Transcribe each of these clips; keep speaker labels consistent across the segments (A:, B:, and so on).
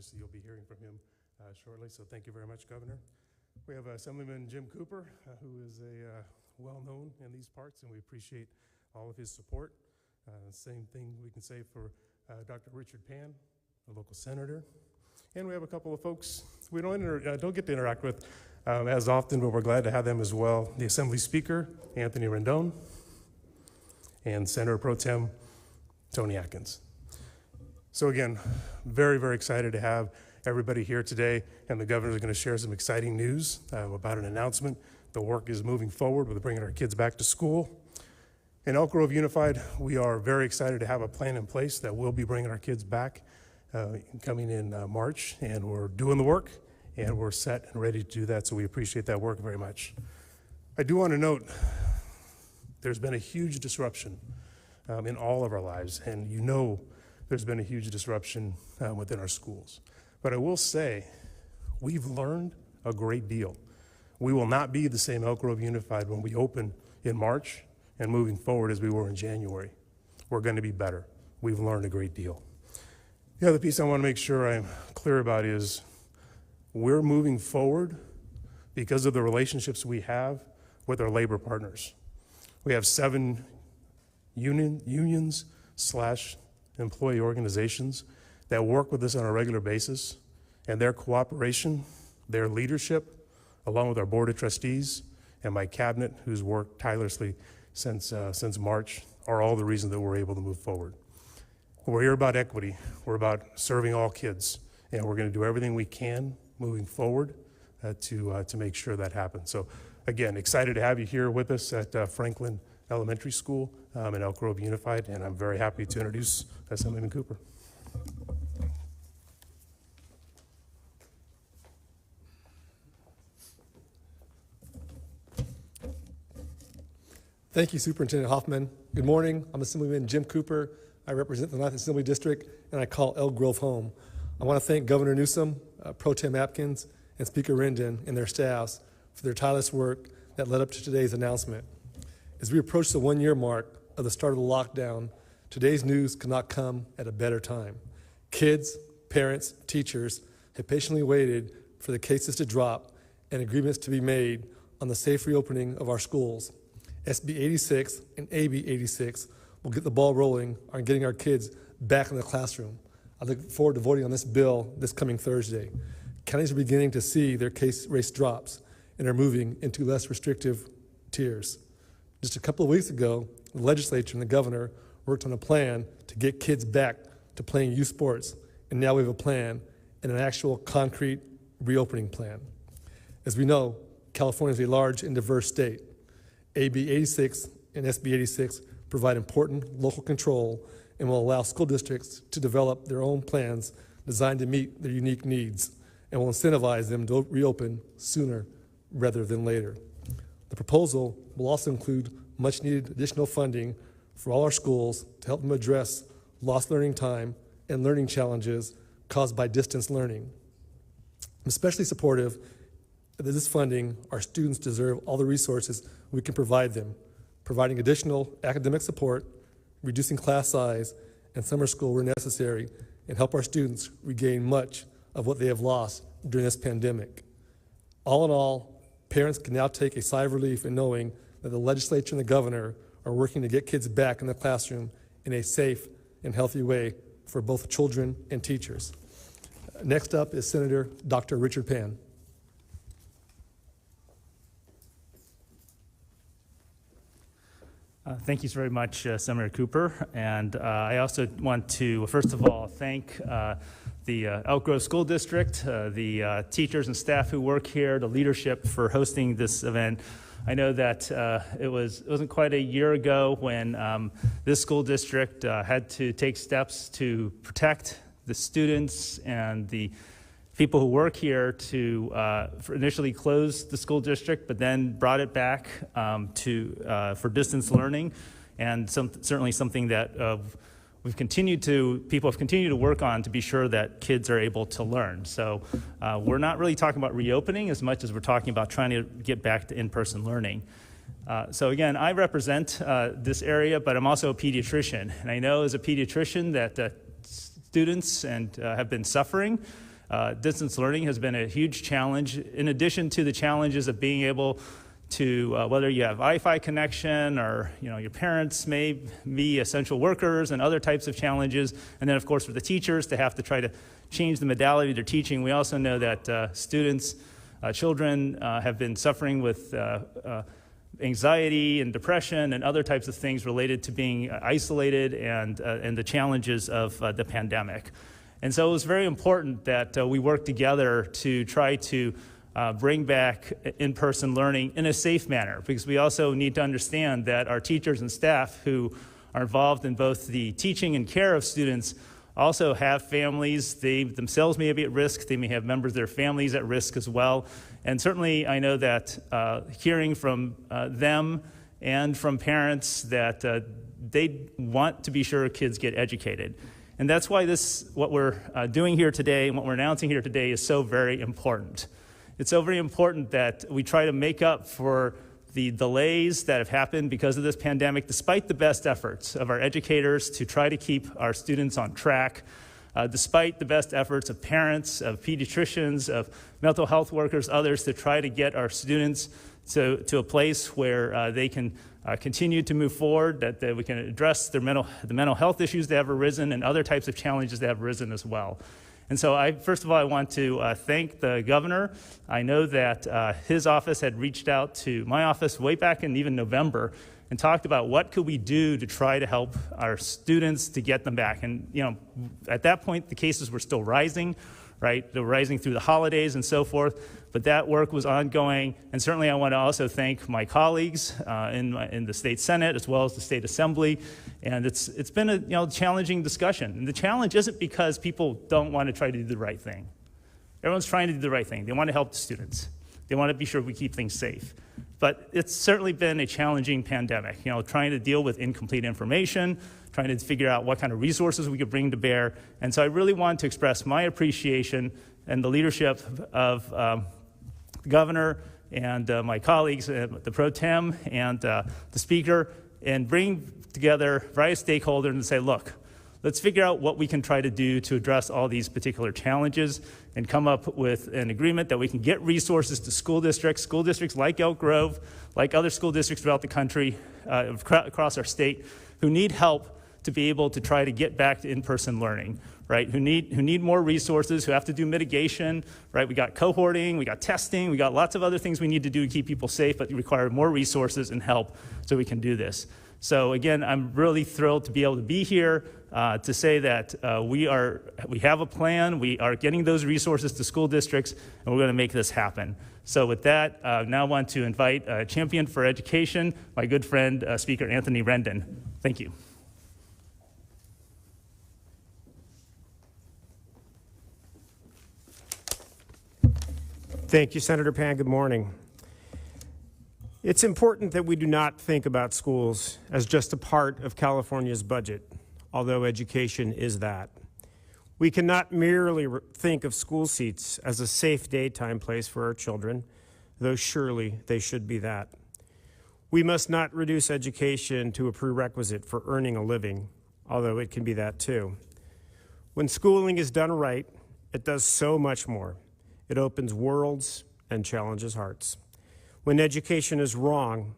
A: obviously you'll be hearing from him shortly, so thank you very much, Governor. We have Assemblyman Jim Cooper, who is well-known in these parts, and we appreciate all of his support. Same thing we can say for Dr. Richard Pan, a local senator. And we have a couple of folks we don't get to interact with as often, but we're glad to have them as well. The Assembly Speaker, Anthony Rendon, and Senator Pro Tem Tony Atkins. So again, very, very excited to have everybody here today, and the governor is going to share some exciting news about an announcement. The work is moving forward with bringing our kids back to school. In Elk Grove Unified, we are very excited to have a plan in place that will be bringing our kids back coming in March, and we're doing the work, and we're set and ready to do that, so we appreciate that work very much. I do want to note there's been a huge disruption in all of our lives, and you know there's been a huge disruption within our schools. But I will say, we've learned a great deal. We will not be the same Elk Grove Unified when we open in March and moving forward as we were in January. We're going to be better. We've learned a great deal. The other piece I want to make sure I'm clear about is we're moving forward because of the relationships we have with our labor partners. We have 7 unions/employee organizations that work with us on a regular basis, and their cooperation, their leadership, along with our board of trustees and my cabinet, who's worked tirelessly since March, are all the reasons that we're able to move forward. We're here about equity. We're about serving all kids, and we're going to do everything we can moving forward to make sure that happens. So again, excited to have you here with us at Franklin Elementary School in Elk Grove Unified, and I'm very happy to introduce Assemblyman Cooper.
B: Thank you, Superintendent Hoffman. Good morning. I'm Assemblyman Jim Cooper. I represent the 9th Assembly District, and I call Elk Grove home. I want to thank Governor Newsom, Pro Tem Atkins, and Speaker Rendon and their staffs for their tireless work that led up to today's announcement. As we approach the 1-year mark of the start of the lockdown, today's news could not come at a better time. Kids, parents, teachers have patiently waited for the cases to drop and agreements to be made on the safe reopening of our schools. SB 86 and AB 86 will get the ball rolling on getting our kids back in the classroom. I look forward to voting on this bill this coming Thursday. Counties are beginning to see their case rate drops and are moving into less restrictive tiers. Just a couple of weeks ago, the legislature and the governor worked on a plan to get kids back to playing youth sports, and now we have a plan and an actual concrete reopening plan. As we know, California is a large and diverse state. AB 86 and SB 86 provide important local control and will allow school districts to develop their own plans designed to meet their unique needs and will incentivize them to reopen sooner rather than later. The proposal will also include much needed additional funding for all our schools to help them address lost learning time and learning challenges caused by distance learning. I'm especially supportive that this funding, our students deserve all the resources we can provide them, providing additional academic support, reducing class size, and summer school where necessary, and help our students regain much of what they have lost during this pandemic. All in all, parents can now take a sigh of relief in knowing that the legislature and the governor are working to get kids back in the classroom in a safe and healthy way for both children and teachers. Next up is Senator Dr. Richard Pan.
C: Thank you very much, Senator Cooper. And I also want to, first of all, thank the Elk Grove School District, the teachers and staff who work here, the leadership for hosting this event. I know that it wasn't quite a year ago when this school district had to take steps to protect the students and the people who work here to initially close the school district, but then brought it back for distance learning, and certainly something that people have continued to work on to be sure that kids are able to learn. So we're not really talking about reopening as much as we're talking about trying to get back to in-person learning. So again, I represent this area, but I'm also a pediatrician, and I know as a pediatrician that students have been suffering. distance learning has been a huge challenge, in addition to the challenges of being able to, whether you have Wi-Fi connection or your parents may be essential workers and other types of challenges. And then, of course, for the teachers to have to try to change the modality they're teaching. We also know that students, children have been suffering with anxiety and depression and other types of things related to being isolated and the challenges of the pandemic. And so it was very important that we work together to try to bring back in-person learning in a safe manner, because we also need to understand that our teachers and staff who are involved in both the teaching and care of students also have families. They themselves may be at risk. They may have members of their families at risk as well. And certainly I know that hearing from them and from parents that they want to be sure kids get educated. And that's why what we're doing here today and what we're announcing here today is so very important. It's so very important that we try to make up for the delays that have happened because of this pandemic, despite the best efforts of our educators to try to keep our students on track, despite the best efforts of parents, of pediatricians, of mental health workers, others, to try to get our students to a place where they can continue to move forward, that we can address the mental health issues that have arisen and other types of challenges that have arisen as well. And so first of all, I want to thank the governor. I know that his office had reached out to my office way back in even November and talked about what could we do to try to help our students to get them back. And at that point, the cases were still rising, right? They were rising through the holidays and so forth, but that work was ongoing. And certainly I want to also thank my colleagues in the state Senate as well as the state Assembly. And it's been a challenging discussion. And the challenge isn't because people don't want to try to do the right thing. Everyone's trying to do the right thing. They want to help the students. They want to be sure we keep things safe. But it's certainly been a challenging pandemic, trying to deal with incomplete information, trying to figure out what kind of resources we could bring to bear. And so I really want to express my appreciation and the leadership of the governor and my colleagues, the pro tem and the speaker, and bring together various stakeholders and say, look, let's figure out what we can try to do to address all these particular challenges and come up with an agreement that we can get resources to school districts like Elk Grove, like other school districts throughout the country, across our state, who need help to be able to try to get back to in-person learning, right? Who need more resources, who have to do mitigation, right? We got cohorting, we got testing, we got lots of other things we need to do to keep people safe, but require more resources and help so we can do this. So again, I'm really thrilled to be able to be here to say that we have a plan, we are getting those resources to school districts, and we're going to make this happen. So with that, I now want to invite Champion for Education, my good friend, Speaker Anthony Rendon. Thank you.
D: Thank you, Senator Pan. Good morning. It's important that we do not think about schools as just a part of California's budget, although education is that. We cannot merely think of school seats as a safe daytime place for our children, though surely they should be that. We must not reduce education to a prerequisite for earning a living, although it can be that too. When schooling is done right, it does so much more. It opens worlds and challenges hearts. When education is wrong,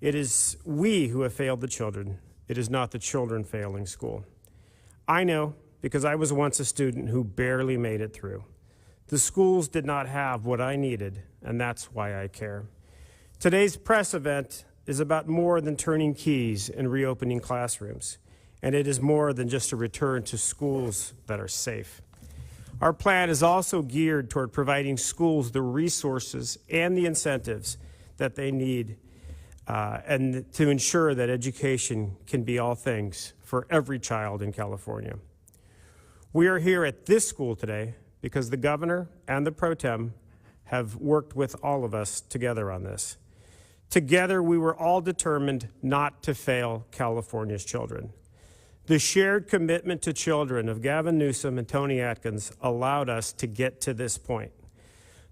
D: it is we who have failed the children. It is not the children failing school. I know because I was once a student who barely made it through. The schools did not have what I needed, and that's why I care. Today's press event is about more than turning keys and reopening classrooms, and it is more than just a return to schools that are safe. Our plan is also geared toward providing schools the resources and the incentives that they need and to ensure that education can be all things for every child in California. We are here at this school today because the governor and the pro tem have worked with all of us together on this. Together, we were all determined not to fail California's children. The shared commitment to children of Gavin Newsom and Tony Atkins allowed us to get to this point.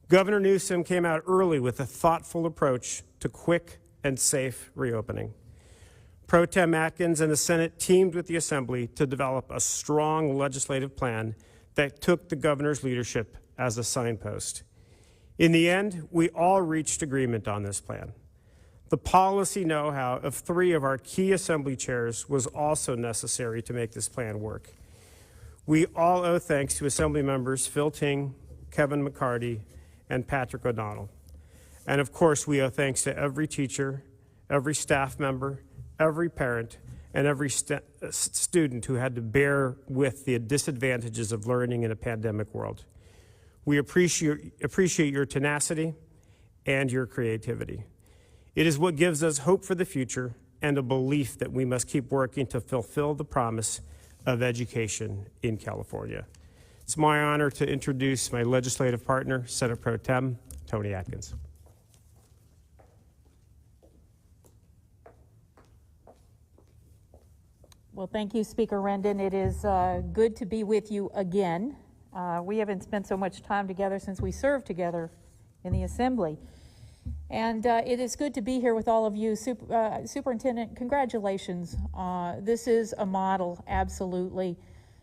D: Governor Newsom came out early with a thoughtful approach to quick and safe reopening. Pro Tem Atkins and the Senate teamed with the Assembly to develop a strong legislative plan that took the governor's leadership as a signpost. In the end, we all reached agreement on this plan. The policy know-how of 3 of our key assembly chairs was also necessary to make this plan work. We all owe thanks to Assembly members Phil Ting, Kevin McCarty, and Patrick O'Donnell. And of course, we owe thanks to every teacher, every staff member, every parent, and every student who had to bear with the disadvantages of learning in a pandemic world. We appreciate your tenacity and your creativity. It is what gives us hope for the future and a belief that we must keep working to fulfill the promise of education in California. It's my honor to introduce my legislative partner, Senate Pro Tem Tony Atkins.
E: Well, thank you, Speaker Rendon. It is good to be with you again. We haven't spent so much time together since we served together in the Assembly. And it is good to be here with all of you. Superintendent, congratulations. This is a model, absolutely.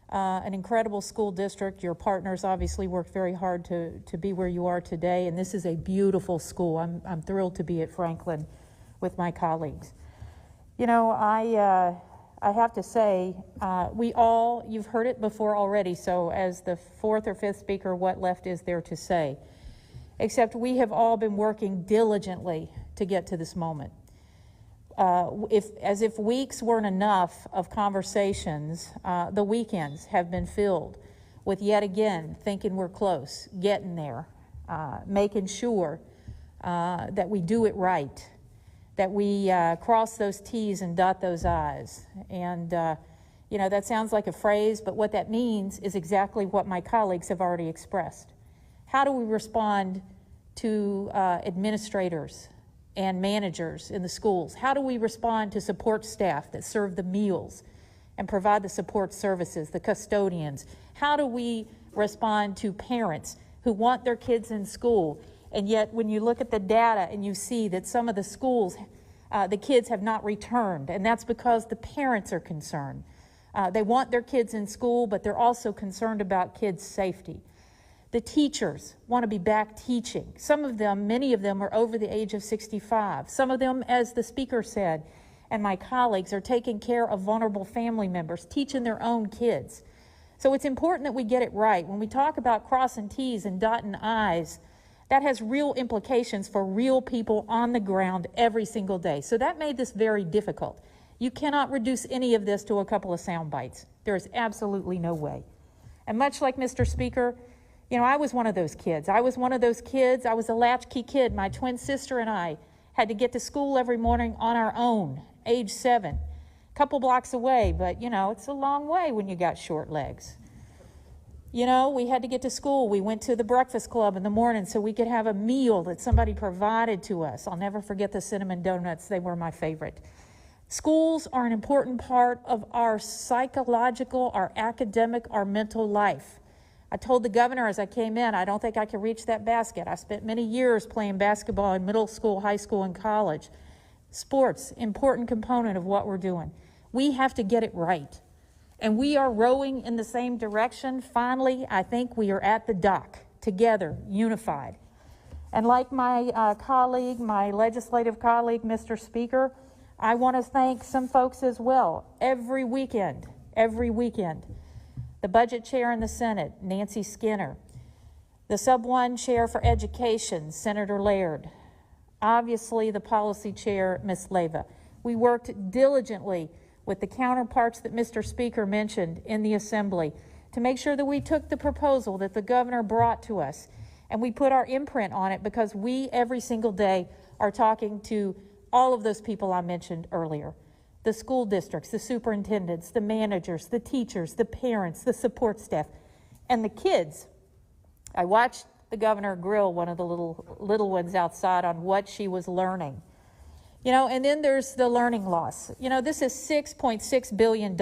E: An incredible school district. Your partners obviously worked very hard to be where you are today, and this is a beautiful school. I'm thrilled to be at Franklin with my colleagues. You know, I have to say, you've heard it before already, so as the 4th or 5th speaker, what left is there to say? Except we have all been working diligently to get to this moment. As if weeks weren't enough of conversations, the weekends have been filled with yet again thinking we're close, getting there, making sure that we do it right, that we cross those T's and dot those I's. And, you know, that sounds like a phrase, but what that means is exactly what my colleagues have already expressed. How do we respond to administrators and managers in the schools? How do we respond to support staff that serve the meals and provide the support services, the custodians? How do we respond to parents who want their kids in school, and yet when you look at the data and you see that some of the schools, the kids have not returned, and that's because the parents are concerned. They want their kids in school, but they're also concerned about kids' safety. The teachers want to be back teaching. Some of them, many of them, are over the age of 65. Some of them, as the speaker said, and my colleagues, are taking care of vulnerable family members, teaching their own kids. So it's important that we get it right. When we talk about crossing T's and dotting I's, that has real implications for real people on the ground every single day. So that made this very difficult. You cannot reduce any of this to a couple of sound bites. There is absolutely no way. And much like Mr. Speaker, you know, I was one of those kids. I was a latchkey kid. My twin sister and I had to get to school every morning on our own, age 7. A couple blocks away, but, you know, it's a long way when you got short legs. You know, we had to get to school. We went to the breakfast club in the morning so we could have a meal that somebody provided to us. I'll never forget the cinnamon donuts. They were my favorite. Schools are an important part of our psychological, our academic, our mental life. I told the governor as I came in, I don't think I can reach that basket. I spent many years playing basketball in middle school, high school, and college. Sports, important component of what we're doing. We have to get it right. And we are rowing in the same direction. Finally, I think we are at the dock, together, unified. And like my colleague, my legislative colleague, Mr. Speaker, I want to thank some folks as well. Every weekend, the budget chair in the Senate, Nancy Skinner, the sub-1 chair for education, Senator Laird, obviously the policy chair, Ms. Leyva. We worked diligently with the counterparts that Mr. Speaker mentioned in the Assembly to make sure that we took the proposal that the governor brought to us and we put our imprint on it, because we every single day are talking to all of those people I mentioned earlier. The school districts, the superintendents, the managers, the teachers, the parents, the support staff, and the kids. I watched the governor grill one of the little ones outside on what she was learning. You know, and then there's the learning loss. You know, this is $6.6 billion,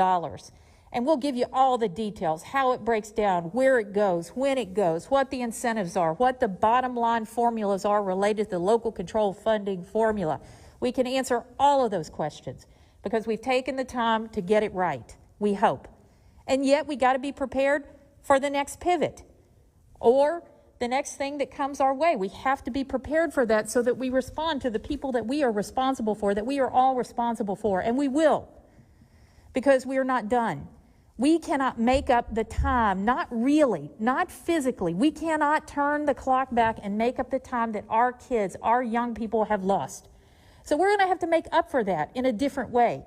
E: and we'll give you all the details, how it breaks down, where it goes, when it goes, what the incentives are, what the bottom line formulas are related to the local control funding formula. We can answer all of those questions because we've taken the time to get it right, we hope. And yet we got to be prepared for the next pivot or the next thing that comes our way. We have to be prepared for that so that we respond to the people that we are responsible for, that we are all responsible for, and we will, because we are not done. We cannot make up the time, not really, not physically. We cannot turn the clock back and make up the time that our kids, our young people have lost. So we're going to have to make up for that in a different way.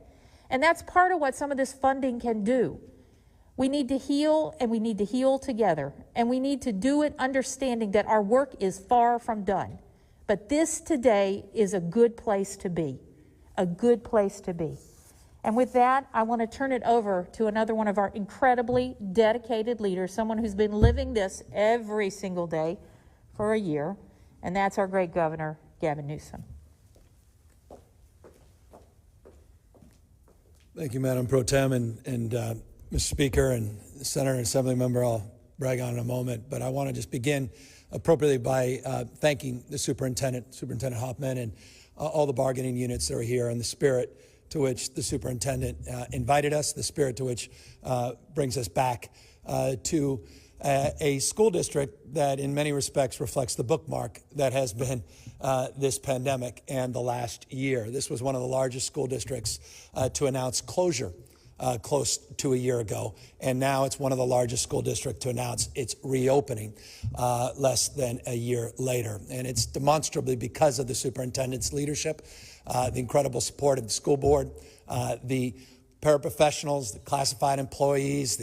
E: And that's part of what some of this funding can do. We need to heal, and we need to heal together. And we need to do it understanding that our work is far from done. But this today is a good place to be, a good place to be. And with that, I want to turn it over to another one of our incredibly dedicated leaders, someone who's been living this every single day for a year, and that's our great Governor, Gavin Newsom.
F: Thank you, Madam Pro Tem, and Mr. Speaker and Senator and Assembly Member. I'll brag on in a moment, but I want to just begin appropriately by thanking the Superintendent Hoffman, and all the bargaining units that are here, and the spirit to which the superintendent invited us, the spirit to which brings us back to a school district that in many respects reflects the bookmark that has been this pandemic and the last year. This was one of the largest school districts to announce closure close to a year ago, and now it's one of the largest school districts to announce its reopening less than a year later. And it's demonstrably because of the superintendent's leadership, the incredible support of the school board, the paraprofessionals, the classified employees,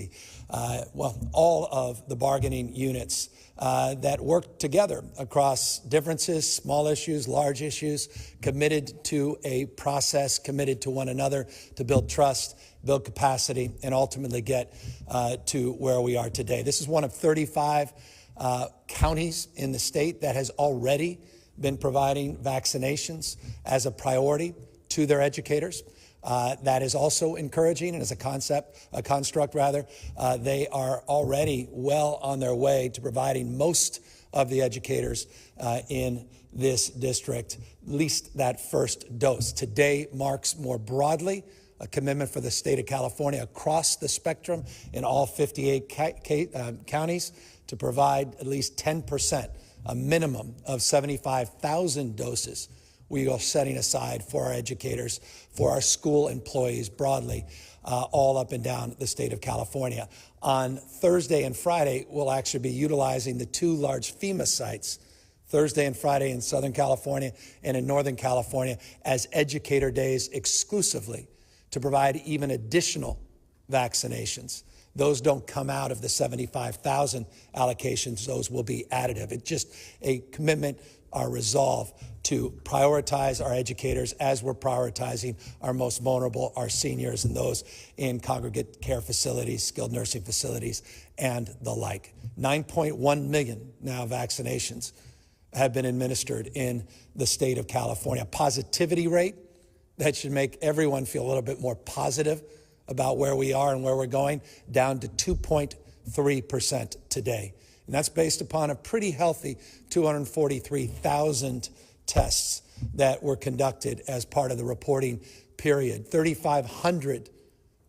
F: all of the bargaining units that work together across differences, small issues, large issues, committed to a process, committed to one another to build trust, build capacity, and ultimately get to where we are today. This is one of 35 counties in the state that has already been providing vaccinations as a priority to their educators. That is also encouraging, and as a construct, they are already well on their way to providing most of the educators in this district at least that first dose. Today marks more broadly a commitment for the state of California across the spectrum in all 58 counties to provide at least 10%, a minimum of 75,000 doses we are setting aside for our educators, for our school employees broadly, all up and down the state of California. On Thursday and Friday, we'll actually be utilizing the two large FEMA sites, Thursday and Friday in Southern California and in Northern California, as educator days exclusively to provide even additional vaccinations. Those don't come out of the 75,000 allocations. Those will be additive. It's just a commitment, our resolve to prioritize our educators as we're prioritizing our most vulnerable, our seniors, and those in congregate care facilities, skilled nursing facilities, and the like. 9.1 million now vaccinations have been administered in the state of California. Positivity rate that should make everyone feel a little bit more positive about where we are and where we're going, down to 2.3% today. And that's based upon a pretty healthy 243,000 tests that were conducted as part of the reporting period. 3,500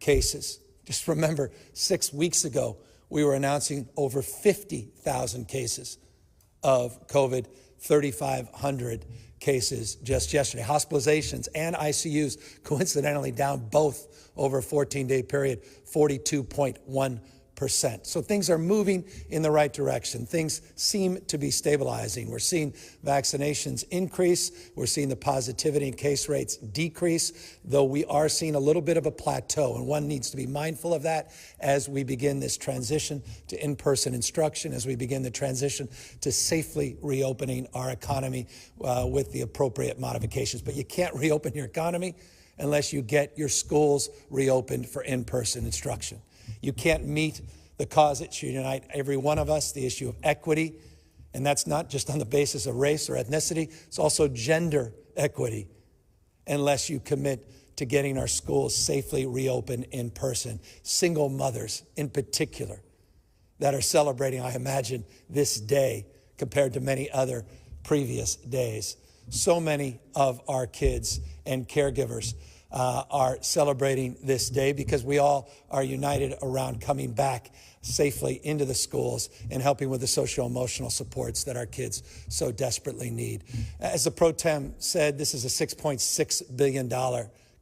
F: cases. Just remember, 6 weeks ago, we were announcing over 50,000 cases of COVID, 3,500 cases just yesterday. Hospitalizations and ICUs coincidentally down both over a 14-day period, 42.1%. So things are moving in the right direction. Things seem to be stabilizing. We're seeing vaccinations increase. We're seeing the positivity and case rates decrease, though we are seeing a little bit of a plateau, and one needs to be mindful of that as we begin this transition to in-person instruction, as we begin the transition to safely reopening our economy with the appropriate modifications. But you can't reopen your economy unless you get your schools reopened for in-person instruction. You can't meet the cause that should unite every one of us, the issue of equity, and that's not just on the basis of race or ethnicity, it's also gender equity, unless you commit to getting our schools safely reopened in person. Single mothers in particular that are celebrating, I imagine, this day compared to many other previous days. So many of our kids and caregivers are celebrating this day because we all are united around coming back safely into the schools and helping with the social-emotional supports that our kids so desperately need. As the Pro Tem said, this is a $6.6 billion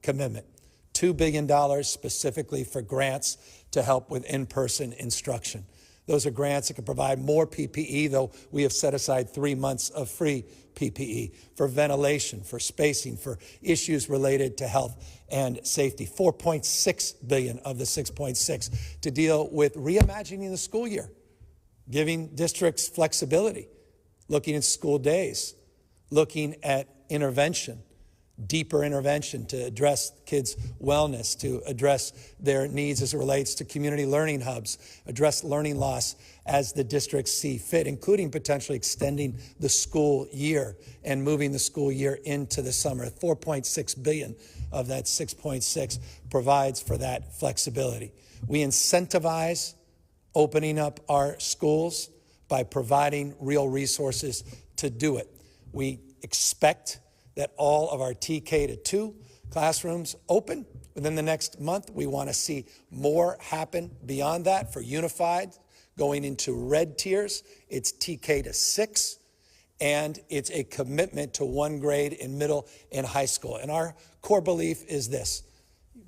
F: commitment. $2 billion specifically for grants to help with in-person instruction. Those are grants that can provide more PPE, though we have set aside 3 months of free PPE, for ventilation, for spacing, for issues related to health and safety. $4.6 billion of the $6.6 to deal with reimagining the school year, giving districts flexibility, looking at school days, looking at intervention, deeper intervention to address kids' wellness, to address their needs as it relates to community learning hubs, address learning loss as the districts see fit, including potentially extending the school year and moving the school year into the summer. $4.6 billion of that $6.6 provides for that flexibility. We incentivize opening up our schools by providing real resources to do it. We expect that all of our TK to 2 classrooms open within the next month. We want to see more happen beyond that for unified, going into red tiers. It's TK to 6, and it's a commitment to 1 grade in middle and high school. And our core belief is this: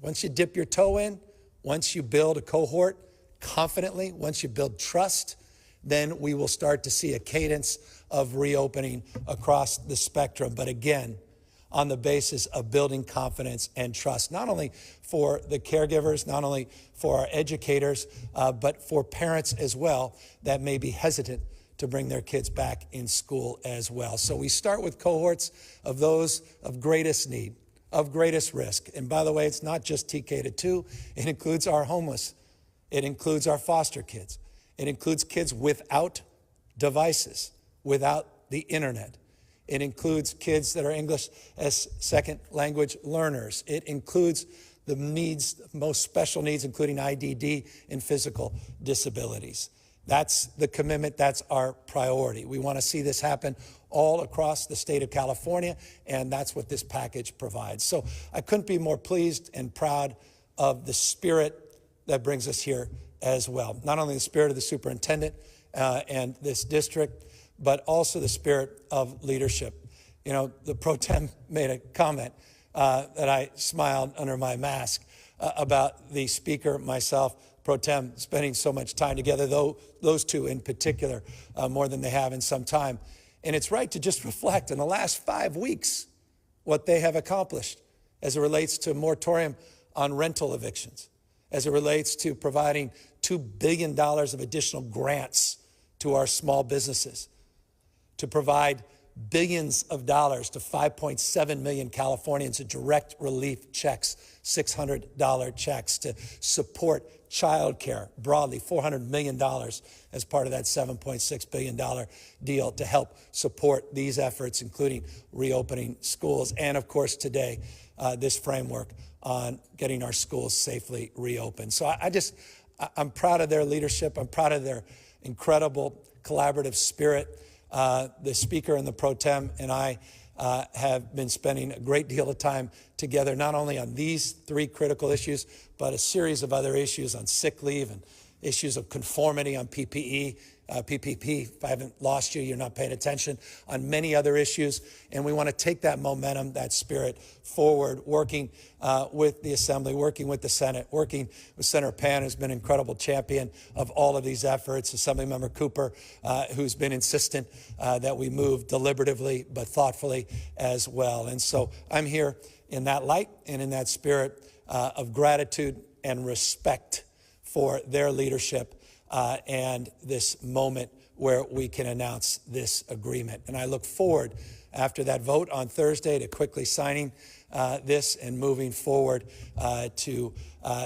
F: once you dip your toe in, once you build a cohort confidently, once you build trust, then we will start to see a cadence of reopening across the spectrum. But again, on the basis of building confidence and trust, not only for the caregivers, not only for our educators, but for parents as well that may be hesitant to bring their kids back in school as well. So we start with cohorts of those of greatest need, of greatest risk. And by the way, it's not just TK to 2. It includes our homeless. It includes our foster kids. It includes kids without devices, without the internet. It includes kids that are English as second language learners. It includes the needs, most special needs, including IDD and physical disabilities. That's the commitment. That's our priority. We want to see this happen all across the state of California, and that's what this package provides. So I couldn't be more pleased and proud of the spirit that brings us here as well. Not only the spirit of the superintendent and this district, but also the spirit of leadership. You know, the Pro Tem made a comment that I smiled under my mask about the Speaker, myself, Pro Tem, spending so much time together, though those two in particular, more than they have in some time. And it's right to just reflect in the last 5 weeks what they have accomplished as it relates to a moratorium on rental evictions, as it relates to providing $2 billion of additional grants to our small businesses, to provide billions of dollars to 5.7 million Californians in direct relief checks, $600 checks, to support childcare broadly, $400 million as part of that $7.6 billion deal to help support these efforts, including reopening schools. And of course, today, this framework on getting our schools safely reopened. So I'm proud of their leadership. I'm proud of their incredible collaborative spirit. The Speaker and the Pro Tem and I have been spending a great deal of time together, not only on these 3 critical issues, but a series of other issues on sick leave and issues of conformity on PPE, PPP. If I haven't lost you, you're not paying attention, on many other issues. And we want to take that momentum, that spirit forward, working with the Assembly, working with the Senate, working with Senator Pan, who's been an incredible champion of all of these efforts, Assemblymember Cooper, who's been insistent that we move deliberatively but thoughtfully as well. And so I'm here in that light and in that spirit of gratitude and respect for their leadership and this moment where we can announce this agreement. And I look forward, after that vote on Thursday, to quickly signing this and moving forward to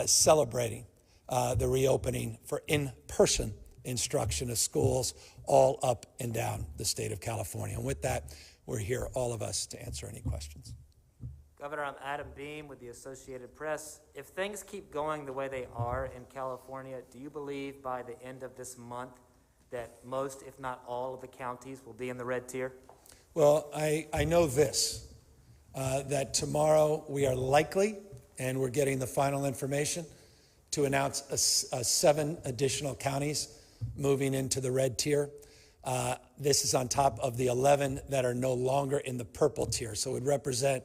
F: celebrating the reopening for in-person instruction of schools all up and down the state of California. And with that, we're here, all of us, to answer any questions.
G: Governor, I'm Adam Beam with the Associated Press. If things keep going the way they are in California, do you believe by the end of this month that most, if not all, of the counties will be in the red tier?
F: Well, I know this. that tomorrow we are likely, and we're getting the final information, to announce 7 additional counties moving into the red tier. This is on top of the 11 that are no longer in the purple tier. So it would represent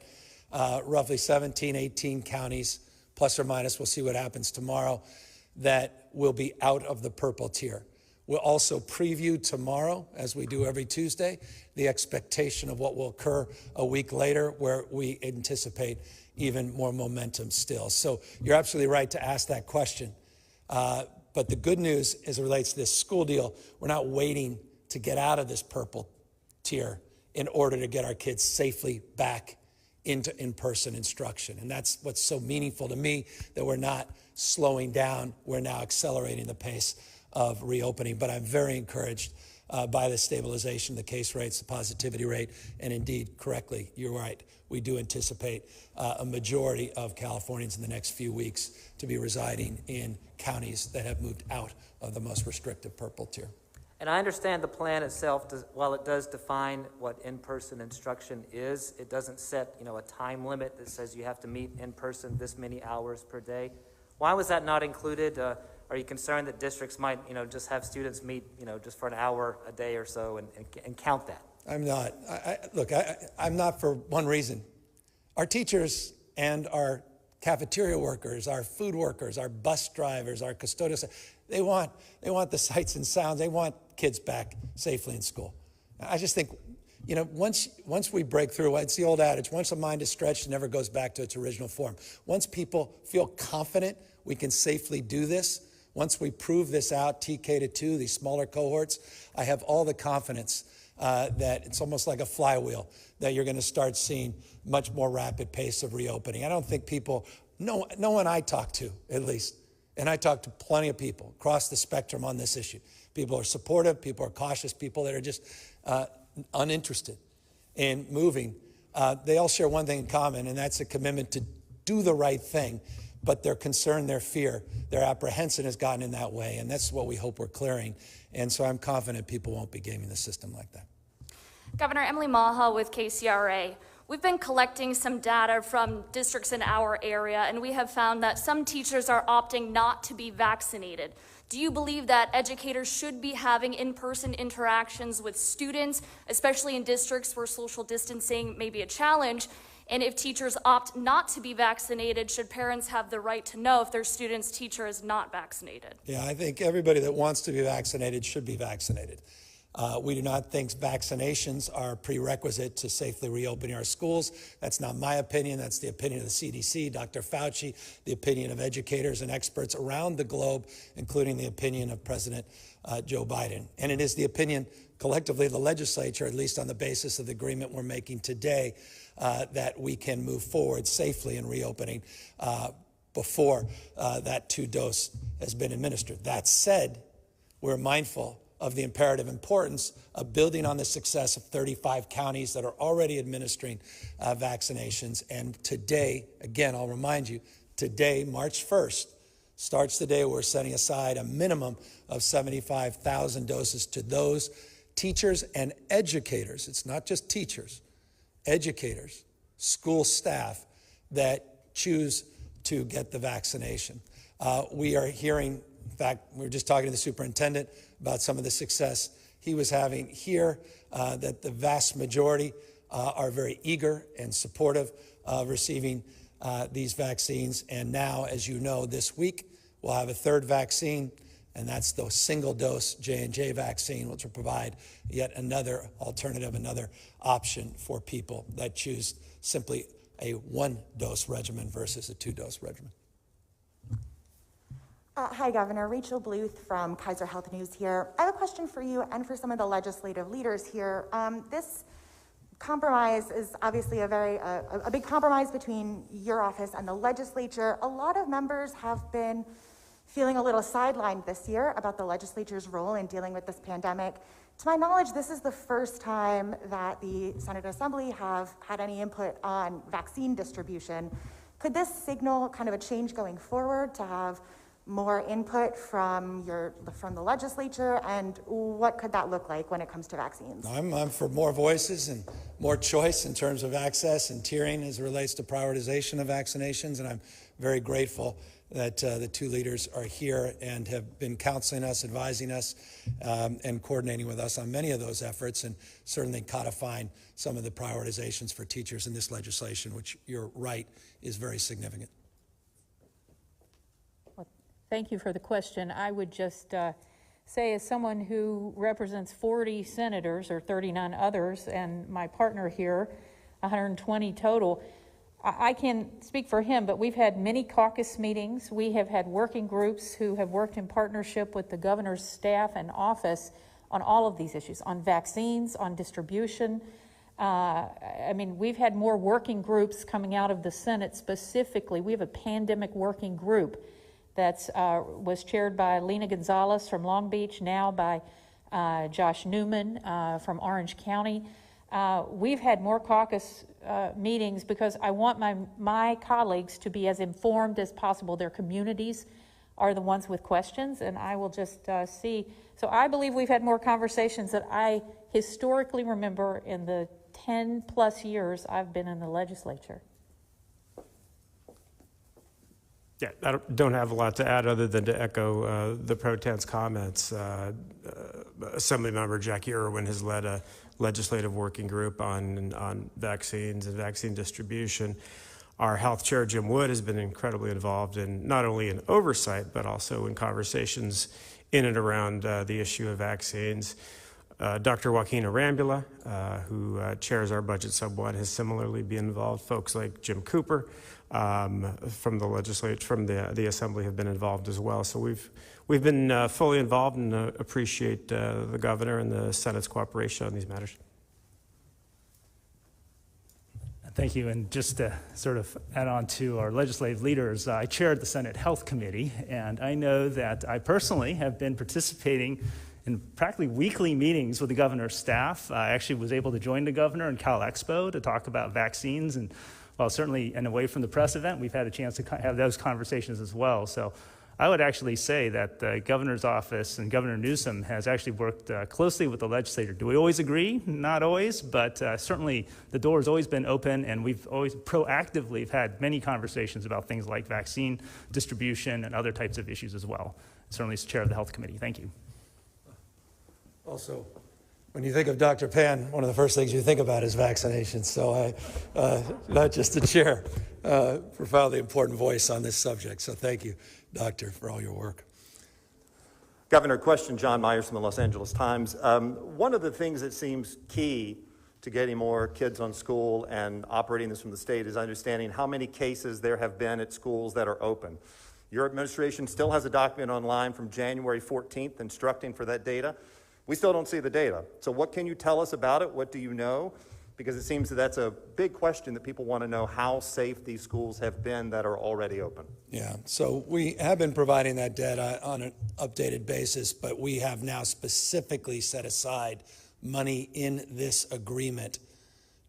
F: roughly 17, 18 counties, plus or minus, we'll see what happens tomorrow, that will be out of the purple tier. We'll also preview tomorrow, as we do every Tuesday, the expectation of what will occur a week later, where we anticipate even more momentum still. So you're absolutely right to ask that question. But the good news as it relates to this school deal, we're not waiting to get out of this purple tier in order to get our kids safely back into in-person instruction. And that's what's so meaningful to me, that we're not slowing down, we're now accelerating the pace of reopening. But I'm very encouraged by the stabilization of the case rates, the positivity rate, and indeed, correctly, you're right, we do anticipate a majority of Californians in the next few weeks to be residing in counties that have moved out of the most restrictive purple tier.
G: And I understand the plan itself, while it does define what in-person instruction is, it doesn't set, a time limit that says you have to meet in person this many hours per day. Why was that not included? Are you concerned that districts might, just have students meet, just for an hour a day or so and count that? I'm not. I'm not for one reason. Our teachers and our cafeteria workers, our food workers, our bus drivers, our custodians, they want the sights and sounds. They want kids back safely in school. I just think, once we break through, it's the old adage, once a mind is stretched, it never goes back to its original form. Once people feel confident we can safely do this, once we prove this out, TK to 2, these smaller cohorts, I have all the confidence that it's almost like a flywheel, that you're going to start seeing much more rapid pace of reopening. I don't think people, no one I talk to, at least, and I talk to plenty of people across the spectrum on this issue. People are supportive, people are cautious, people that are just uninterested in moving. They all share one thing in common, and that's a commitment to do the right thing. But their concern, their fear, their apprehension has gotten in that way, and that's what we hope we're clearing. And so I'm confident people won't be gaming the system like that.
H: Governor, Emily Maha with KCRA. We've been collecting some data from districts in our area, and we have found that some teachers are opting not to be vaccinated. Do you believe that educators should be having in-person interactions with students, especially in districts where social distancing may be a challenge? And if teachers opt not to be vaccinated, should parents have the right to know if their student's teacher is not vaccinated? Yeah,
F: I think everybody that wants to be vaccinated should be vaccinated. We do not think vaccinations are a prerequisite to safely reopening our schools. That's not my opinion. That's the opinion of the CDC, Dr. Fauci, the opinion of educators and experts around the globe, including the opinion of President Joe Biden. And it is the opinion collectively of the legislature, at least on the basis of the agreement we're making today, that we can move forward safely in reopening before that 2-dose has been administered. That said, we're mindful of the imperative importance of building on the success of 35 counties that are already administering vaccinations. And today, again, I'll remind you, today, March 1st, starts the day where we're setting aside a minimum of 75,000 doses to those teachers and educators. It's not just teachers, educators, school staff that choose to get the vaccination. We are hearing, in fact, we were just talking to the superintendent about some of the success he was having here, that the vast majority are very eager and supportive of receiving these vaccines. And now, as you know, this week we'll have a third vaccine, and that's the single-dose J&J vaccine, which will provide yet another alternative, another option for people that choose simply a 1-dose regimen versus a 2-dose regimen.
I: Hi, Governor. Rachel Bluth from Kaiser Health News here. I have a question for you and for some of the legislative leaders here. This compromise is obviously a big compromise between your office and the legislature. A lot of members have been feeling a little sidelined this year about the legislature's role in dealing with this pandemic. To my knowledge, this is the first time that the Senate Assembly have had any input on vaccine distribution. Could this signal kind of a change going forward to have more input from the legislature, and what could that look like when it comes to vaccines?
F: I'm for more voices and more choice in terms of access and tiering as it relates to prioritization of vaccinations, and I'm very grateful that the two leaders are here and have been counseling us, advising us, and coordinating with us on many of those efforts, and certainly codifying some of the prioritizations for teachers in this legislation, which you're right is very significant.
E: Thank you for the question. I would just say, as someone who represents 40 senators or 39 others, and my partner here, 120 total, I can speak for him, but we've had many caucus meetings. We have had working groups who have worked in partnership with the governor's staff and office on all of these issues, on vaccines, on distribution. I mean, we've had more working groups coming out of the Senate specifically. We have a pandemic working group that was chaired by Lena Gonzalez from Long Beach, now by Josh Newman from Orange County. We've had more caucus meetings because I want my colleagues to be as informed as possible. Their communities are the ones with questions, and I will just see. So I believe we've had more conversations that I historically remember in the 10 plus years I've been in the legislature.
D: Yeah, I don't have a lot to add other than to echo the pro tem's comments. Assemblymember Jackie Irwin has led a legislative working group on vaccines and vaccine distribution. Our health chair, Jim Wood, has been incredibly involved in not only in oversight, but also in conversations in and around the issue of vaccines. Dr. Joaquin Arambula, who chairs our budget sub-1, has similarly been involved. Folks like Jim Cooper from the legislature, from the assembly, have been involved as well. So we've been fully involved, and appreciate the governor and the Senate's cooperation on these matters.
C: Thank you. And just to sort of add on to our legislative leaders, I chaired the Senate Health Committee, and I know that I personally have been participating in practically weekly meetings with the governor's staff. I actually was able to join the governor in Cal Expo to talk about vaccines, and well, certainly, and away from the press event, we've had a chance to have those conversations as well. So I would actually say that the governor's office and Governor Newsom has actually worked closely with the legislature. Do we always agree? Not always, but certainly the door has always been open, and we've always proactively had many conversations about things like vaccine distribution and other types of issues as well. Certainly as chair of the Health Committee. Thank you.
F: Also, when you think of Dr. Pan, one of the first things you think about is vaccinations. So not just the chair, profoundly important voice on this subject. So thank you, Doctor, for all your work.
J: Governor, question, John Myers from the Los Angeles Times. One of the things that seems key to getting more kids on school and operating this from the state is understanding how many cases there have been at schools that are open. Your administration still has a document online from January 14th instructing for that data. We still don't see the data. So what can you tell us about it? What do you know? Because it seems that that's a big question that people want to know, how safe these schools have been that are already open.
F: Yeah, so we have been providing that data on an updated basis, but we have now specifically set aside money in this agreement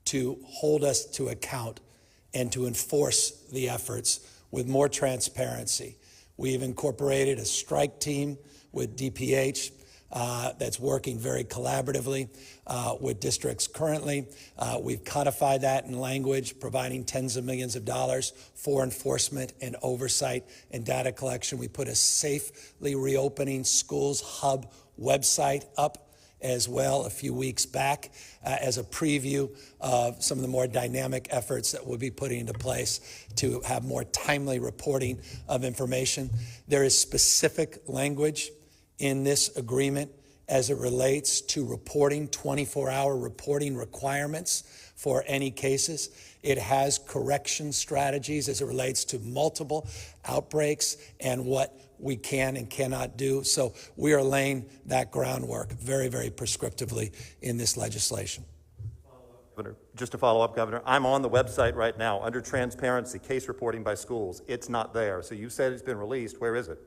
F: to hold us to account and to enforce the efforts with more transparency. We've incorporated a strike team with DPH that's working very collaboratively with districts currently. We've codified that in language, providing tens of millions of dollars for enforcement and oversight and data collection. We put a Safely Reopening Schools Hub website up as well a few weeks back as a preview of some of the more dynamic efforts that we'll be putting into place to have more timely reporting of information. There is specific language in this agreement as it relates to reporting, 24-hour reporting requirements for any cases. It has correction strategies as it relates to multiple outbreaks and what we can and cannot do. So we are laying that groundwork very, very prescriptively in this legislation.
J: Governor, just to follow up, Governor, I'm on the website right now under transparency, case reporting by schools. It's not there. So you said it's been released. Where is it?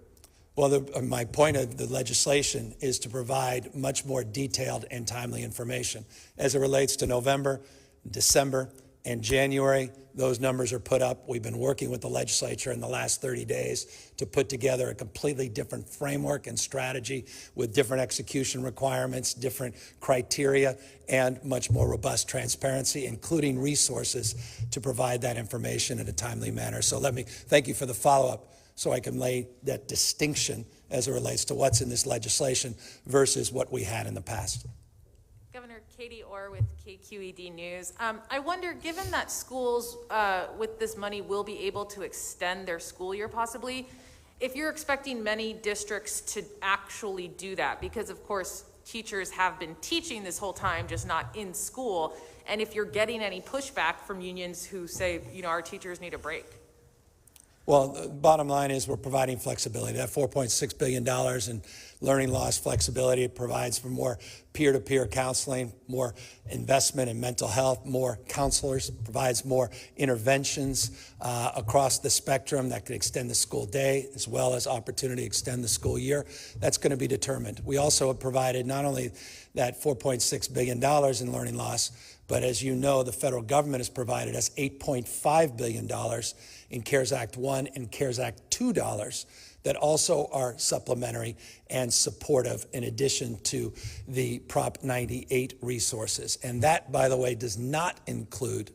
F: Well, my point of the legislation is to provide much more detailed and timely information as it relates to November, December, and January. Those numbers are put up. We've been working with the legislature in the last 30 days to put together a completely different framework and strategy with different execution requirements, different criteria, and much more robust transparency, including resources to provide that information in a timely manner. So let me thank you for the follow-up so I can lay that distinction as it relates to what's in this legislation versus what we had in the past.
K: Governor Katie Orr with KQED News. I wonder, given that schools with this money will be able to extend their school year possibly, if you're expecting many districts to actually do that, because of course teachers have been teaching this whole time, just not in school, and if you're getting any pushback from unions who say, you know, our teachers need a break.
F: Well, the bottom line is we're providing flexibility. That $4.6 billion in learning loss flexibility provides for more peer-to-peer counseling, more investment in mental health, more counselors, provides more interventions across the spectrum that could extend the school day as well as opportunity to extend the school year. That's going to be determined. We also have provided not only that $4.6 billion in learning loss, but as you know, the federal government has provided us $8.5 billion in CARES Act 1 and CARES Act 2 dollars that also are supplementary and supportive in addition to the Prop 98 resources. And that, by the way, does not include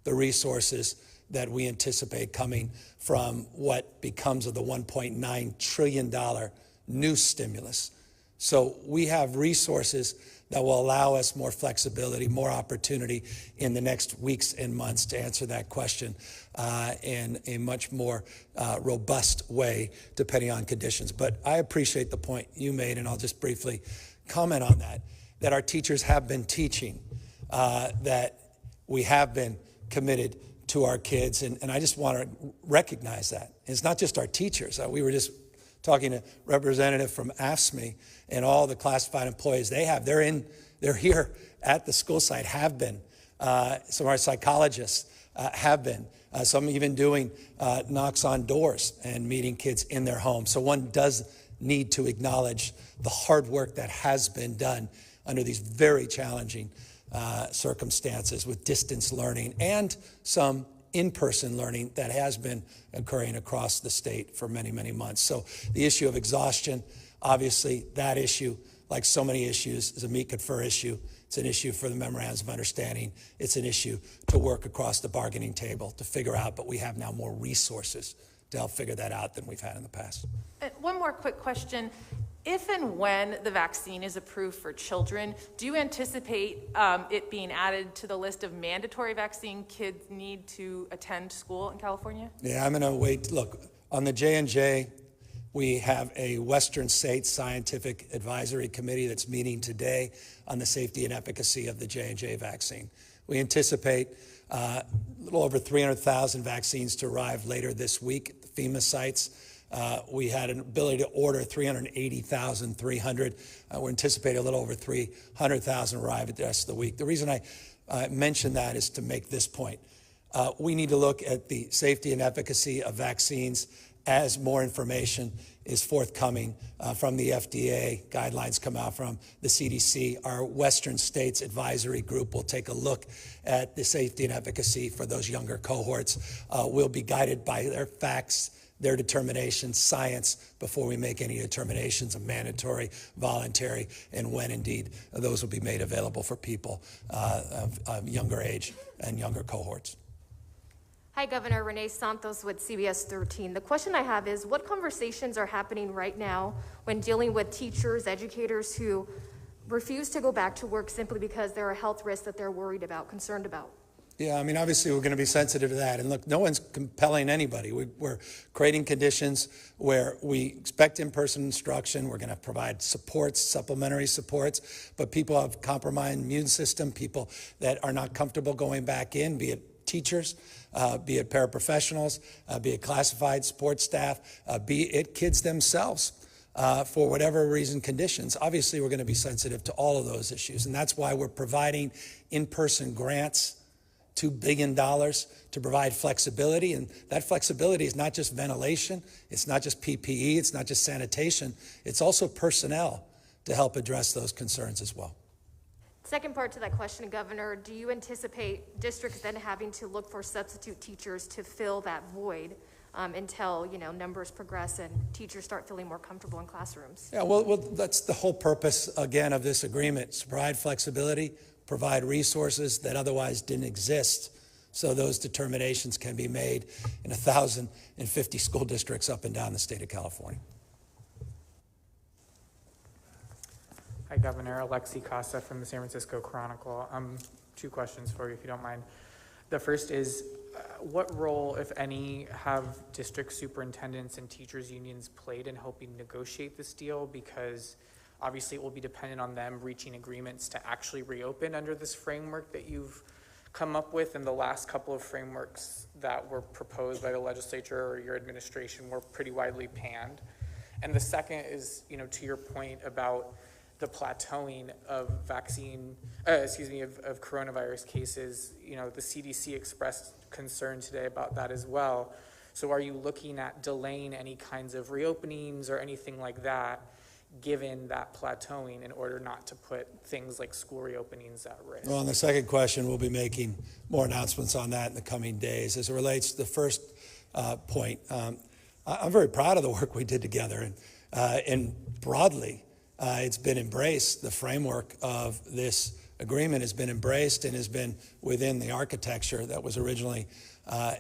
F: the resources that we anticipate coming from what becomes of the $1.9 trillion new stimulus. So we have resources that will allow us more flexibility, more opportunity in the next weeks and months to answer that question in a much more robust way, depending on conditions. But I appreciate the point you made, and I'll just briefly comment on that our teachers have been teaching, that we have been committed to our kids, and I just want to recognize that. And it's not just our teachers. We were just talking to a representative from AFSCME and all the classified employees they're here at the school site, have been. Some of our psychologists have been. Some even doing knocks on doors and meeting kids in their homes. So one does need to acknowledge the hard work that has been done under these very challenging circumstances with distance learning and some in-person learning that has been occurring across the state for many, many months. So the issue of exhaustion, obviously that issue, like so many issues, is a meet confer issue. It's an issue for the memorandums of understanding. It's an issue to work across the bargaining table to figure out, but we have now more resources to help figure that out than we've had in the past.
K: One more quick question. If and when the vaccine is approved for children, do you anticipate it being added to the list of mandatory vaccine kids need to attend school in California?
F: Yeah, I'm going to wait. Look, on the J&J, we have a Western States Scientific Advisory Committee that's meeting today on the safety and efficacy of the J&J vaccine. We anticipate a little over 300,000 vaccines to arrive later this week at the FEMA sites. We had an ability to order 380,300. We're anticipating a little over 300,000 arrive at the rest of the week. The reason I mention that is to make this point. We need to look at the safety and efficacy of vaccines as more information is forthcoming from the FDA, guidelines come out from the CDC. Our Western States Advisory Group will take a look at the safety and efficacy for those younger cohorts. We'll be guided by their facts, their determination, science, before we make any determinations of mandatory, voluntary, and when indeed those will be made available for people of younger age and younger cohorts.
L: Hi, Governor. Renee Santos with CBS 13. The question I have is, what conversations are happening right now when dealing with teachers, educators who refuse to go back to work simply because there are health risks that they're worried about, concerned about?
F: Yeah, I mean, obviously we're going to be sensitive to that. And look, no one's compelling anybody. We're creating conditions where we expect in-person instruction. We're going to provide supports, supplementary supports, but people have compromised immune system, people that are not comfortable going back in, be it teachers, be it paraprofessionals, be it classified support staff, be it kids themselves. For whatever reason, conditions. Obviously, we're going to be sensitive to all of those issues. And that's why we're providing in-person grants, $2 billion to provide flexibility. And that flexibility is not just ventilation. It's not just PPE. It's not just sanitation. It's also personnel to help address those concerns as well.
L: Second part to that question, Governor, do you anticipate districts then having to look for substitute teachers to fill that void until, numbers progress and teachers start feeling more comfortable in classrooms?
F: Yeah, well, that's the whole purpose, again, of this agreement, is to provide flexibility, provide resources that otherwise didn't exist, so those determinations can be made in 1,050 school districts up and down the state of California.
M: Hi, Governor. Alexi Costa from the San Francisco Chronicle. Two questions for you, if you don't mind. The first is, what role, if any, have district superintendents and teachers unions played in helping negotiate this deal? Because obviously it will be dependent on them reaching agreements to actually reopen under this framework that you've come up with, and the last couple of frameworks that were proposed by the legislature or your administration were pretty widely panned. And the second is, to your point about the plateauing of of coronavirus cases, the CDC expressed concern today about that as well. So are you looking at delaying any kinds of reopenings or anything like that, given that plateauing, in order not to put things like school reopenings at risk?
F: Well, on the second question, we'll be making more announcements on that in the coming days. As it relates to the first point, I'm very proud of the work we did together, and broadly, it's been embraced. The framework of this agreement has been embraced and has been within the architecture that was originally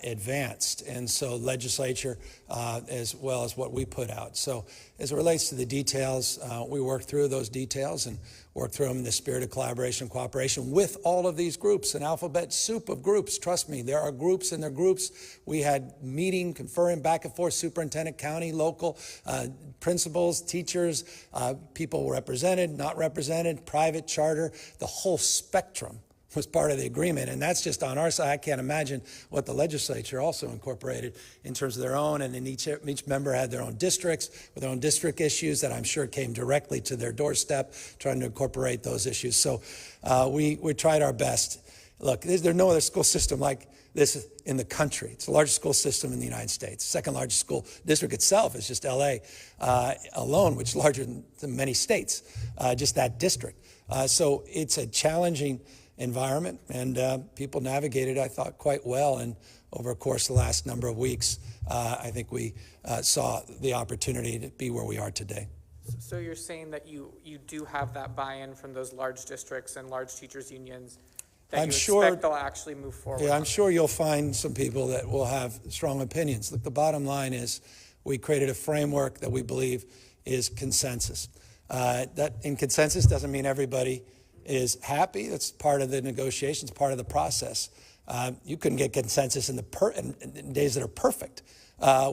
F: advanced. And so legislature, as well as what we put out. So as it relates to the details, we worked through those details and worked through them in the spirit of collaboration and cooperation with all of these groups, an alphabet soup of groups. Trust me, there are groups in their groups. We had meeting, conferring back and forth, superintendent, county, local, principals, teachers, people represented, not represented, private, charter, the whole spectrum was part of the agreement. And that's just on our side. I can't imagine what the legislature also incorporated in terms of their own. And then each member had their own districts with their own district issues that I'm sure came directly to their doorstep, trying to incorporate those issues. So we tried our best. Look, there's no other school system like this in the country. It's the largest school system in the United States. Second largest school district itself is just LA alone, which is larger than many states, just that district. So it's a challenging environment, and people navigated, I thought, quite well. And over the course of the last number of weeks, I think we saw the opportunity to be where we are today.
M: So you're saying that you do have that buy-in from those large districts and large teachers unions, that you expect they'll actually move forward?
F: Yeah, I'm sure you'll find some people that will have strong opinions. Look, the bottom line is we created a framework that we believe is consensus. That in consensus doesn't mean everybody is happy. That's part of the negotiations, part of the process. You couldn't get consensus in days that are perfect,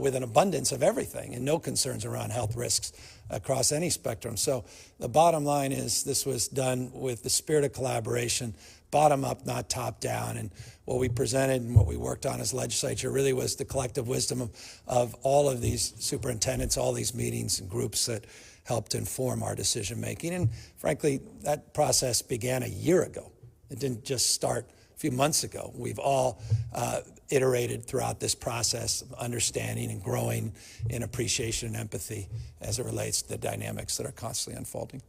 F: with an abundance of everything and no concerns around health risks across any spectrum. So the bottom line is this was done with the spirit of collaboration, bottom up, not top down. And what we presented and what we worked on as legislature really was the collective wisdom of all of these superintendents, all these meetings and groups that helped inform our decision making. And frankly, that process began a year ago. It didn't just start a few months ago. We've all iterated throughout this process of understanding and growing in appreciation and empathy as it relates to the dynamics that are constantly unfolding.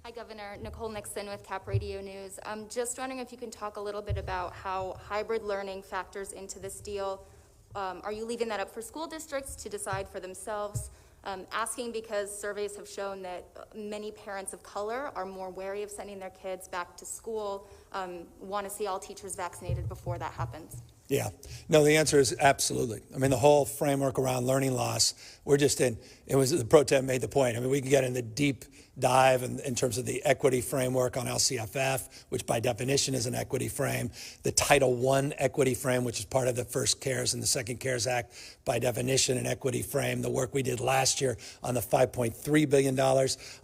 N: Hi, Governor. Nicole Nixon with Cap Radio News. I'm just wondering if you can talk a little bit about how hybrid learning factors into this deal. Are you leaving that up for school districts to decide for themselves? Asking because surveys have shown that many parents of color are more wary of sending their kids back to school, want to see all teachers vaccinated before that happens.
F: Yeah. No, the answer is absolutely. I mean, the whole framework around learning loss, we're just in, it was, the pro tem made the point. I mean, we can get in the deep dive in terms of the equity framework on LCFF, which by definition is an equity frame, the Title I equity frame, which is part of the first CARES and the second CARES Act, by definition an equity frame, the work we did last year on the $5.3 billion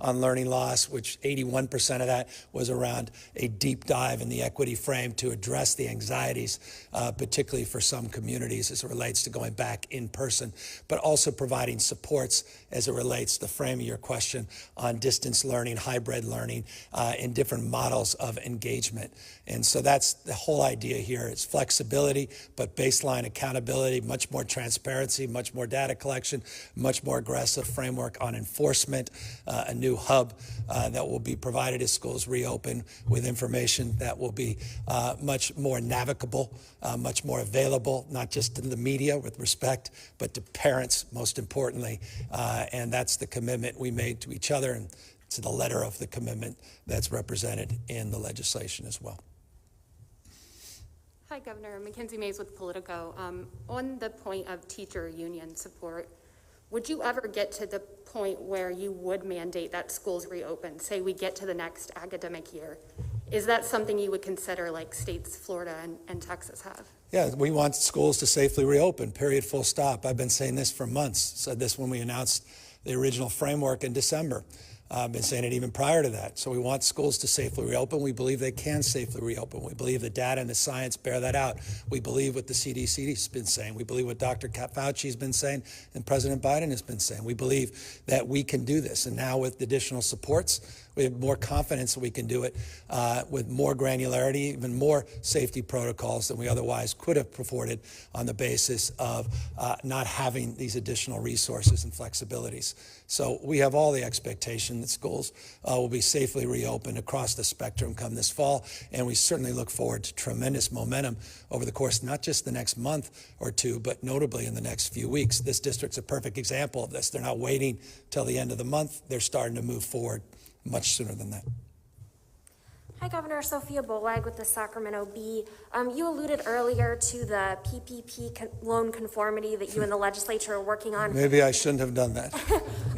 F: on learning loss, which 81% of that was around a deep dive in the equity frame to address the anxieties, particularly particularly for some communities as it relates to going back in person, but also providing supports as it relates to the frame of your question on distance learning, hybrid learning, and different models of engagement. And so that's the whole idea here. It's flexibility, but baseline accountability, much more transparency, much more data collection, much more aggressive framework on enforcement, a new hub that will be provided as schools reopen with information that will be much more navigable, much more available, not just to the media with respect, but to parents, most importantly. And that's the commitment we made to each other, and it's the letter of the commitment that's represented in the legislation as well.
L: Hi, Governor. Mackenzie Mays with Politico. On the point of teacher union support, would you ever get to the point where you would mandate that schools reopen? Say we get to the next academic year. Is that something you would consider like states Florida and Texas have?
F: Yeah, we want schools to safely reopen, period, full stop. I've been saying this for months. Said this when we announced the original framework in December. I've been saying it even prior to that. So we want schools to safely reopen. We believe they can safely reopen. We believe the data and the science bear that out. We believe what the CDC has been saying. We believe what Dr. Fauci has been saying and President Biden has been saying. We believe that we can do this. And now with additional supports, we have more confidence that we can do it with more granularity, even more safety protocols than we otherwise could have afforded on the basis of not having these additional resources and flexibilities. So we have all the expectation that schools will be safely reopened across the spectrum come this fall, and we certainly look forward to tremendous momentum over the course, not just the next month or two, but notably in the next few weeks. This district's a perfect example of this. They're not waiting till the end of the month. They're starting to move forward much sooner than that.
O: Hi, Governor. Sophia Bolag with the Sacramento Bee. You alluded earlier to the PPP loan conformity that you and the legislature are working on.
F: Maybe I shouldn't have done that.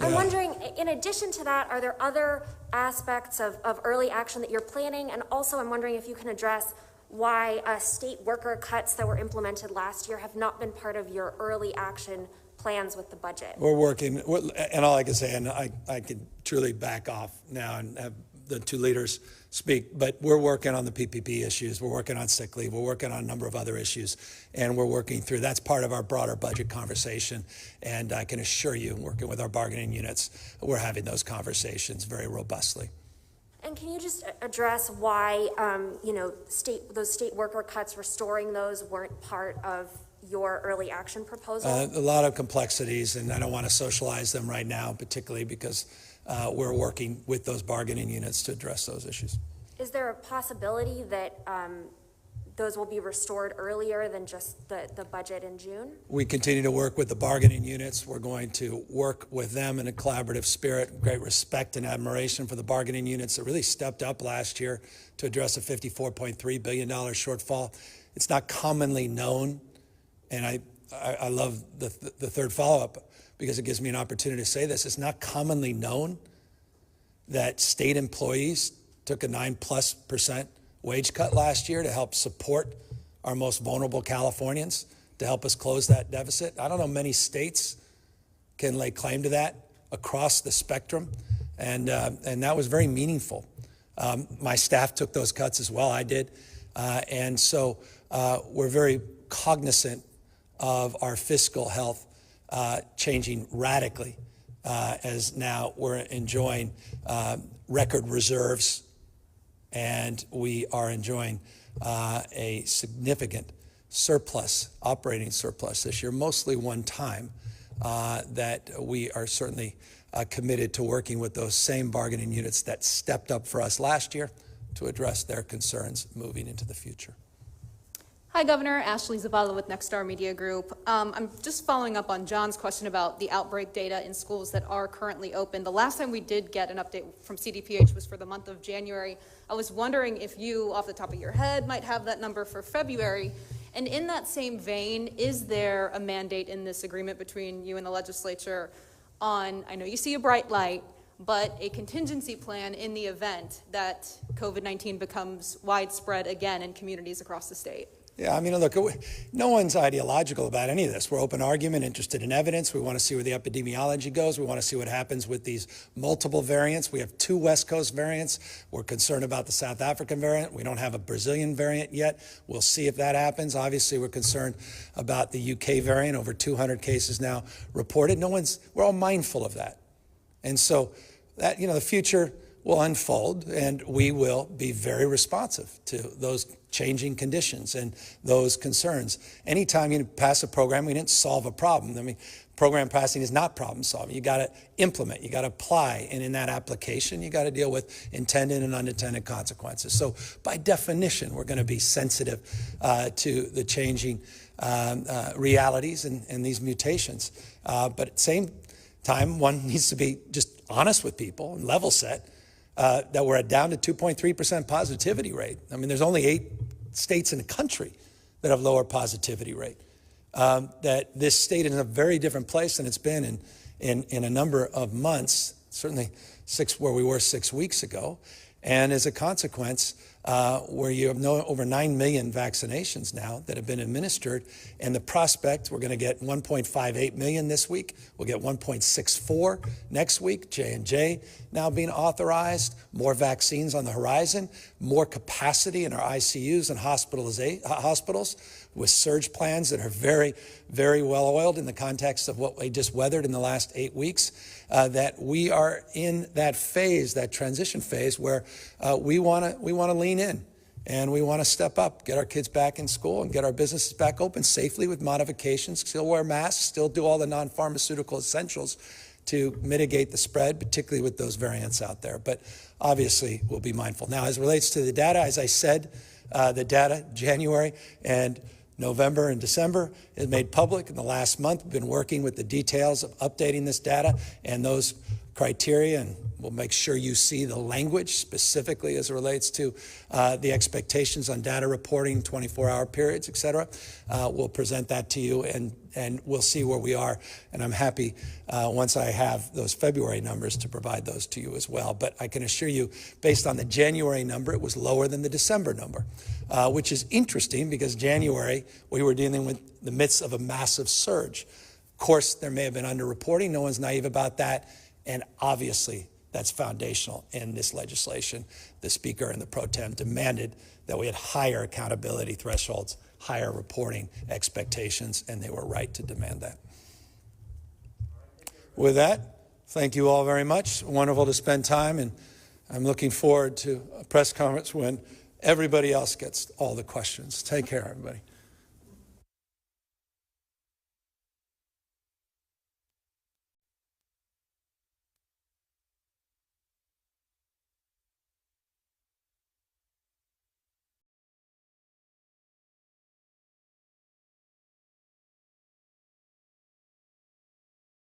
O: I'm wondering, in addition to that, are there other aspects of early action that you're planning? And also, I'm wondering if you can address why state worker cuts that were implemented last year have not been part of your early action plans with the budget.
F: We're working, and all I can say, and I can truly back off now and have the two leaders speak, but we're working on the PPP issues. We're working on sick leave. We're working on a number of other issues, and we're working through. That's part of our broader budget conversation, and I can assure you, working with our bargaining units, we're having those conversations very robustly.
O: And can you just address why, those state worker cuts, restoring those, weren't part of your early action proposal?
F: A lot of complexities, and I don't want to socialize them right now, particularly because we're working with those bargaining units to address those issues.
O: Is there a possibility that those will be restored earlier than just the budget in June?
F: We continue to work with the bargaining units. We're going to work with them in a collaborative spirit, great respect and admiration for the bargaining units that really stepped up last year to address a $54.3 billion shortfall. It's not commonly known, and I love the third follow-up because it gives me an opportunity to say this. It's not commonly known that state employees took a 9+% wage cut last year to help support our most vulnerable Californians, to help us close that deficit. I don't know many states can lay claim to that across the spectrum, and that was very meaningful. My staff took those cuts as well, I did, and so we're very cognizant of our fiscal health changing radically as now we're enjoying record reserves, and we are enjoying a significant surplus, operating surplus this year, mostly one time, that we are certainly committed to working with those same bargaining units that stepped up for us last year to address their concerns moving into the future.
P: Hi, Governor. Ashley Zavala with Nexstar Media Group. I'm just following up on John's question about the outbreak data in schools that are currently open. The last time we did get an update from CDPH was for the month of January. I was wondering if you, off the top of your head, might have that number for February. And in that same vein, is there a mandate in this agreement between you and the legislature on, I know you see a bright light, but a contingency plan in the event that COVID-19 becomes widespread again in communities across the state?
F: Yeah, I mean, look, no one's ideological about any of this. We're open argument, interested in evidence. We want to see where the epidemiology goes. We want to see what happens with these multiple variants. We have 2 West Coast variants. We're concerned about the South African variant. We don't have a Brazilian variant yet. We'll see if that happens. Obviously, we're concerned about the UK variant, over 200 cases now reported. We're all mindful of that. And so that, the future will unfold, and we will be very responsive to those changing conditions and those concerns. Anytime you pass a program, we didn't solve a problem. I mean, program passing is not problem solving. You got to implement, you got to apply, and in that application, you got to deal with intended and unintended consequences. So by definition, we're going to be sensitive to the changing realities and these mutations. But at the same time, one needs to be just honest with people and level set. That we're down to 2.3% positivity rate. I mean, there's only 8 states in the country that have lower positivity rate. That this state is in a very different place than it's been in a number of months, certainly where we were 6 weeks ago. And as a consequence, where you have over 9 million vaccinations now that have been administered, and the prospect, we're going to get 1.58 million this week. We'll get 1.64 next week. J&J now being authorized, more vaccines on the horizon, more capacity in our ICUs and hospitals with surge plans that are very, very well oiled in the context of what we just weathered in the last 8 weeks, that we are in that phase, that transition phase where we want to lean in and we want to step up, get our kids back in school and get our businesses back open safely with modifications, still wear masks, still do all the non-pharmaceutical essentials to mitigate the spread, particularly with those variants out there. But obviously, we'll be mindful. Now, as it relates to the data, as I said, the data, January and November and December, is made public in the last month. We've been working with the details of updating this data and those criteria, and we'll make sure you see the language specifically as it relates to the expectations on data reporting, 24-hour periods, et cetera. We'll present that to you, and we'll see where we are. And I'm happy once I have those February numbers to provide those to you as well. But I can assure you, based on the January number, it was lower than the December number, which is interesting because January, we were dealing with the midst of a massive surge. Of course, there may have been underreporting. No one's naive about that. And obviously, that's foundational in this legislation. The Speaker and the Pro Tem demanded that we had higher accountability thresholds, higher reporting expectations, and they were right to demand that. With that, thank you all very much. Wonderful to spend time, and I'm looking forward to a press conference when everybody else gets all the questions. Take care, everybody.